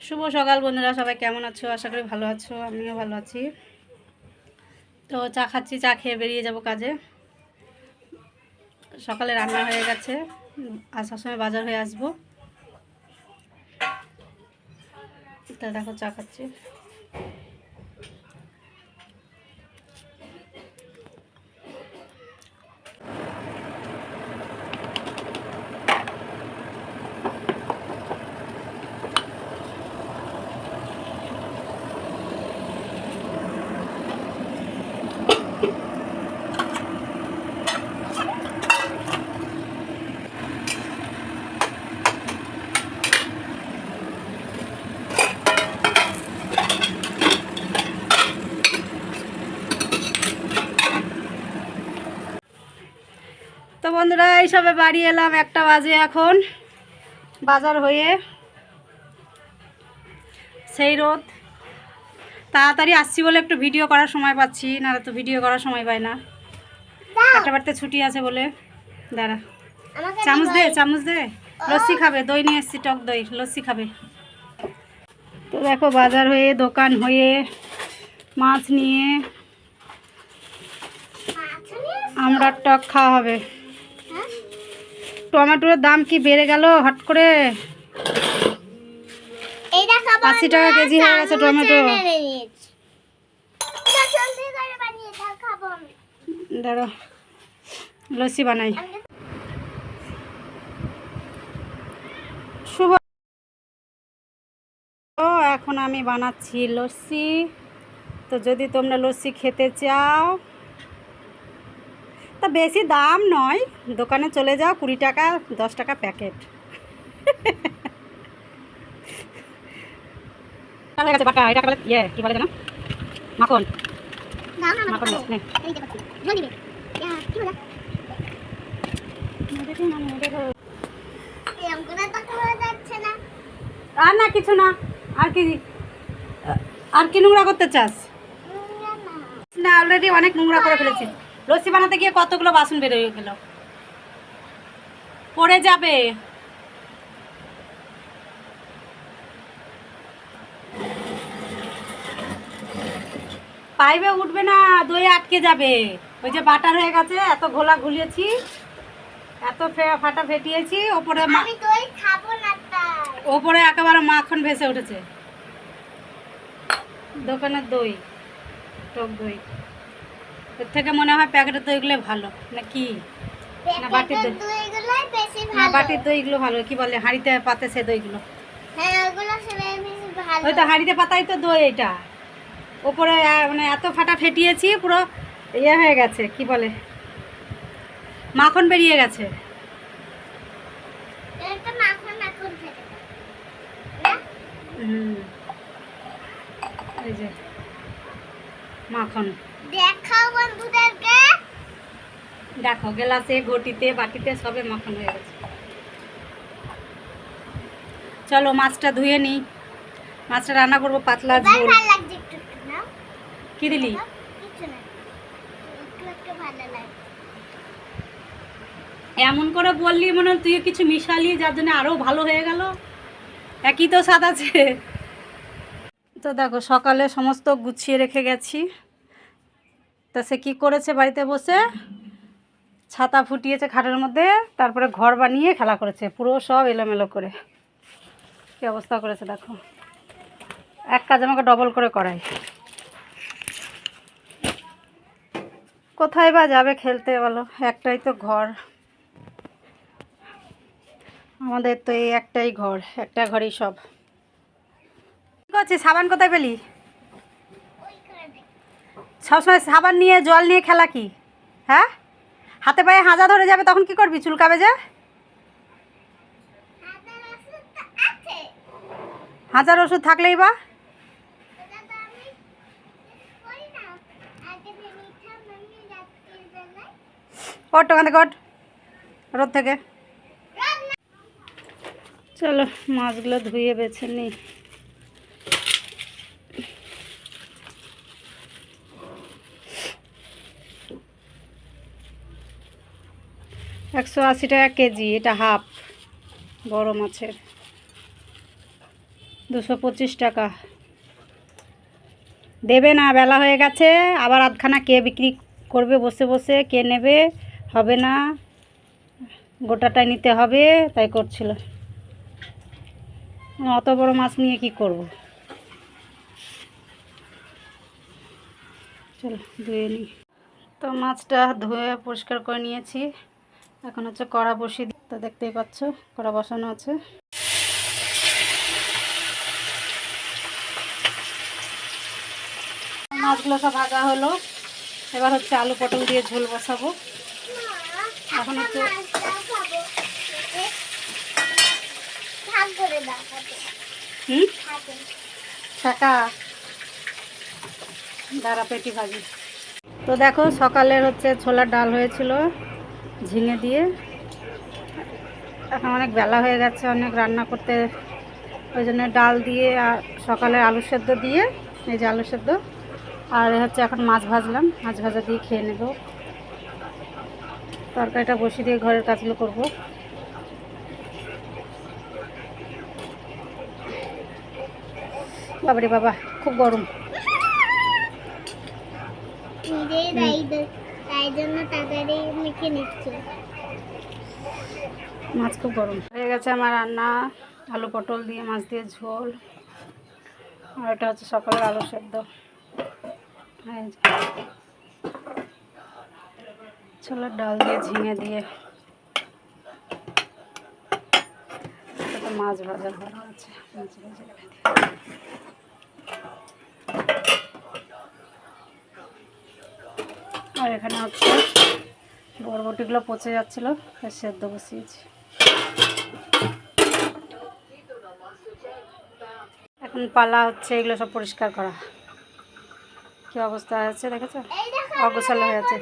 শুভ সকাল বন্ধুরা, সবাই কেমন আছো? আশা করি ভালো আছো, আমিও ভালো আছি। তো চা খাচ্ছি, চা খেয়ে বেরিয়ে যাব কাজে। সকালে রান্না হয়ে গেছে, আসার সময় বাজার হয়ে আসবো। তা দেখো চা খাচ্ছি। তো বন্ধুরা, এইসবে বাড়ি এলাম, 1টা বাজে এখন। বাজার হয়ে সেই রোদ, তাড়াতাড়ি আসছি বলে একটু ভিডিও করার সময় পাচ্ছি, নাহলে তো ভিডিও করার সময় পাই না। একটা বাড়িতে ছুটি আছে বলে। দাঁড়া, চামচ দে, চামচ দে। লস্যি খাবে, দই নিয়ে এসছি, টক দই, লস্যি খাবে। তো দেখো বাজার হয়ে, দোকান হয়ে, মাছ নিয়ে আমরা টক খাওয়া হবে। টমেটোর দাম কি বেড়ে গেল হট করে, 80 টাকা কেজি হয়ে গেছে টমেটো। দাঁড়ো, লস্যি বানাই। শুভ, ও এখন আমি বানাচ্ছি লস্যি। তো যদি তোমরা লস্যি খেতে চাও, তা বেশি দাম নয়, দোকানে চলে যাও, 20 টাকা 10 টাকা প্যাকেট। এটা কি বলে জানো? মাখন মাখন নে। আর না কিছু না, আর কি নোংরা করতে চাস? না, অলরেডি অনেক নোংরা করে ফেলেছি। লস্যি বানাতে গিয়ে কতগুলো বাসন বেরোয় গেল, পড়ে যাবে। পাইপে উঠবে না, দই আটকে যাবে। ওই যে বাটার হয়ে গেছে, এত ঘোলা ঘুলিয়েছি, এত ফাটা ফেটিয়েছি, ওপরে একেবারে মাখন ভেসে উঠেছে। দোকানের দই, টক দই, এর থেকে মনে হয় প্যাকেটের দইগুলো ভালো না কি? না বাটির দই, না বাটির দইগুলো ভালো। কি বলে, হাঁড়িতে পাতে সে দইগুলো। ওই তো হাঁড়িতে পাতাই তো দই। এটা ওপরে মানে এত ফাটা ফেটিয়েছি, পুরো ইয়ে হয়ে গেছে, কি বলে, মাখন বেরিয়ে গেছে। এই যে মাখন, দেখাও বন্ধুদেরকে। দেখো গ্লাসে, ঘটিতে, বাটিতে সবে মাখন হয়ে গেছে। চলো মাছটা ধুয়ে নিই, মাছটা রান্না করবো পাতলা ঝোল। কি দিলি? এমন করে বললি মনে হয় তুই কিছু মিশালি, যার জন্য আরও ভালো হয়ে গেল। একই তো স্বাদ আছে। তো দেখো সকালে সমস্ত গুছিয়ে রেখে গেছি। তা সে কী করেছে, বাড়িতে বসে ছাতা ফুটিয়েছে খাটের মধ্যে, তারপরে ঘর বানিয়ে খেলা করেছে, পুরো সব এলোমেলো করে কী অবস্থা করেছে দেখো। এক কাজ আমাকে ডবল করে করায়। কোথায় বা যাবে খেলতে বলো, একটাই তো ঘর আমাদের, তো এই একটাই ঘর, একটা ঘরেই সব। কী করছিস? সাবান কোথায় পেলি? সবসময় সাবান নিয়ে, জল নিয়ে খেলা কি? হ্যাঁ, হাতে পায়ে হাজা ধরে যাবে, তখন কি করবি? চুলকাবে যে। হাজার ওষুধ থাকলেই বা। কট ওখান থেকে, কট রোদ থেকে। চলো মাছগুলো ধুয়ে বেছে নিই। $180 কেজি, এটা হাফ বড় মাছের। 225 টাকা। দেবে না, বেলা হয়ে গেছে। আবার আধখানা কে বিক্রি করবে বসে বসে, কে নেবে? হবে না, গোটাটাই নিতে হবে, তাই করছিল। অত বড় মাছ নিয়ে কি করব? চলো ধুয়ে নিই। তো মাছটা ধুয়ে পরিষ্কার করে নিয়েছি। এখন হচ্ছে কড়া বসিয়ে দিই। তো দেখতেই পাচ্ছ কড়া বসানো আছে। মাছগুলো সব ভাজা হলো। এবার হচ্ছে আলু পটল দিয়ে ঝোল বসাবো। এখন হচ্ছে টাকা দাঁড়া পেটি ভাজি। তো দেখো সকালের হচ্ছে ছোলার ডাল হয়েছিল ঝিঙে দিয়ে। এখন অনেক বেলা হয়ে গেছে, অনেক রান্না করতে, ওই জন্য ডাল দিয়ে আর সকালে আলু সেদ্ধ দিয়ে, এই যে আলু সেদ্ধ, আর হচ্ছে এখন মাছ ভাজলাম, মাছ ভাজা দিয়ে খেয়ে নেব। তরকারিটা বসিয়ে দিয়ে ঘরের কাজগুলো করব। বাবারে বাবা, খুব গরম। মাছ খুব গরম হয়ে গেছে আমার রান্না। আলু পটল দিয়ে মাছ দিয়ে ঝোল, আর এটা হচ্ছে সকালের আলু সেদ্ধ, ছোলার ডাল দিয়ে ঝিঙে দিয়ে, মাছ ভাজা ভালো আছে, মাছ ভাজা রেখে দিয়ে। আর এখানে হচ্ছে বরবটিগুলো পচে যাচ্ছিলো, সেদ্ধ বসিয়েছি। এখন পালা হচ্ছে এগুলো সব পরিষ্কার করা। কি অবস্থা আছে দেখেছো, অগোছালো হয়ে আছে।